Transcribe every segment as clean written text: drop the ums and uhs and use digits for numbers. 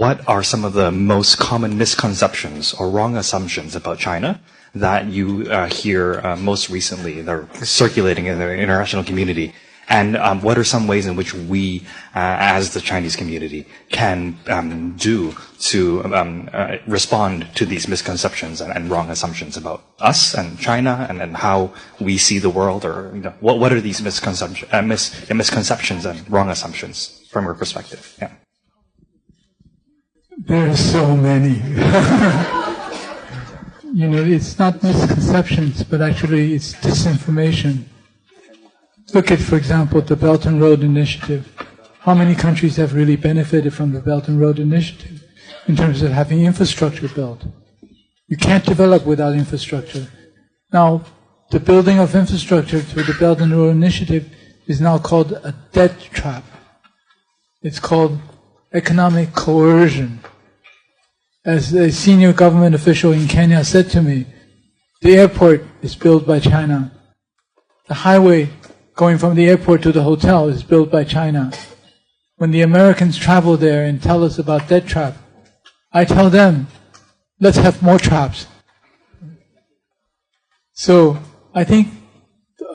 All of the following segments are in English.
What are some of the most common misconceptions or wrong assumptions about China that you hear most recently that are circulating in the international community? And what are some ways in which we, as the Chinese community, can do to respond to these misconceptions and wrong assumptions about us and China and how we see the world? Or what are these misconceptions and wrong assumptions from your perspective? Yeah. There are so many. It's not misconceptions, but actually it's disinformation. Look at, for example, the Belt and Road Initiative. How many countries have really benefited from the Belt and Road Initiative in terms of having infrastructure built? You can't develop without infrastructure. Now, the building of infrastructure through the Belt and Road Initiative is now called a debt trap. It's called economic coercion. As a senior government official in Kenya said to me, the airport is built by China. The highway going from the airport to the hotel is built by China. When the Americans travel there and tell us about debt trap, I tell them, let's have more traps. So I think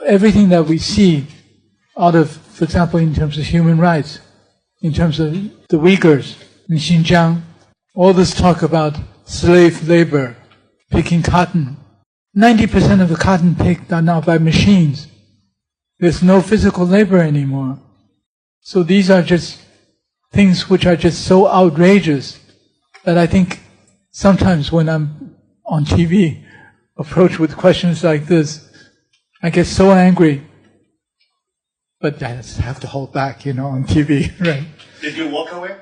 everything that we see out of, for example, in terms of human rights, in terms of the Uyghurs in Xinjiang, all this talk about slave labor, picking cotton. 90% of the cotton picked are now by machines. There's no physical labor anymore. So these are just things which are just so outrageous that I think sometimes when I'm on TV, approached with questions like this, I get so angry. But I just have to hold back, on TV, right? Did you walk away?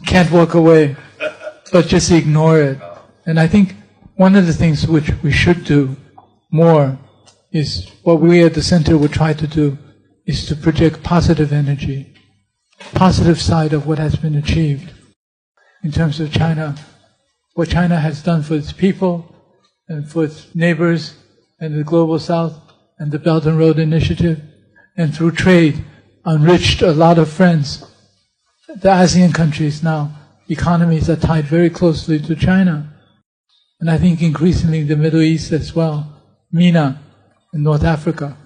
Can't walk away, but just ignore it. And I think one of the things which we should do more is what we at the center would try to do is to project positive energy, positive side of what has been achieved in terms of China, what China has done for its people and for its neighbors and the Global South and the Belt and Road Initiative, and through trade enriched a lot of friends. The ASEAN countries now, economies are tied very closely to China. And I think increasingly the Middle East as well, MENA in North Africa.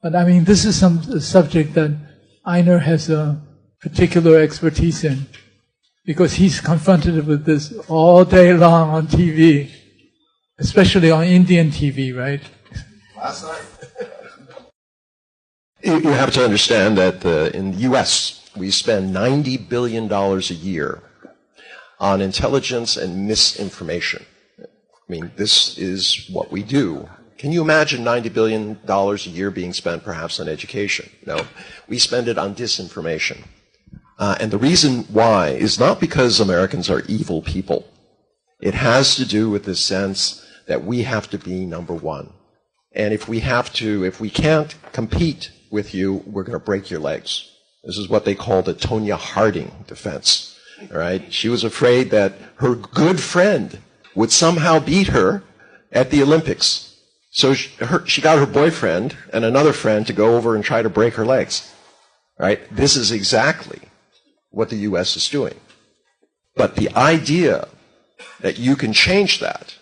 But I mean, this is a subject that Einar has a particular expertise in, because he's confronted with this all day long on TV, especially on Indian TV, right? Last night. You have to understand that in the U.S., we spend $90 billion a year on intelligence and misinformation. I mean, this is what we do. Can you imagine $90 billion a year being spent perhaps on education? No. We spend it on disinformation. And the reason why is not because Americans are evil people. It has to do with the sense that we have to be number one. And if we can't compete with you, we're going to break your legs. This is what they call the Tonya Harding defense. All right? She was afraid that her good friend would somehow beat her at the Olympics. So she got her boyfriend and another friend to go over and try to break her legs. All right? This is exactly what the U.S. is doing. But the idea that you can change that,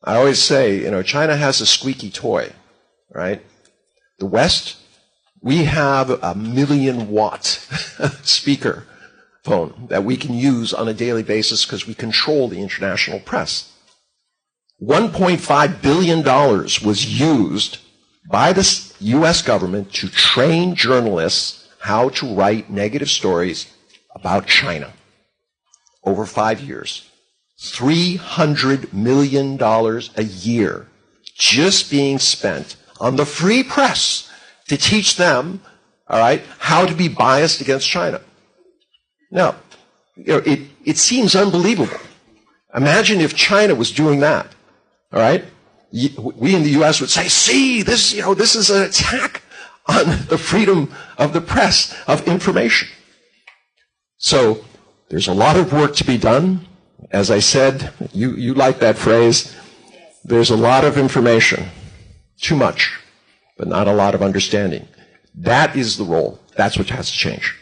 I always say, China has a squeaky toy, right? The West, we have a 1,000,000-watt speaker phone that we can use on a daily basis because we control the international press. $1.5 billion was used by the U.S. government to train journalists how to write negative stories about China over 5 years. $300 million a year just being spent on the free press to teach them, all right, how to be biased against China. Now, it seems unbelievable. Imagine if China was doing that, all right? We in the U.S. would say, see, this is an attack on the freedom of the press, of information. So there's a lot of work to be done. As I said, you like that phrase, there's a lot of information, too much, but not a lot of understanding. That is the role. That's what has to change.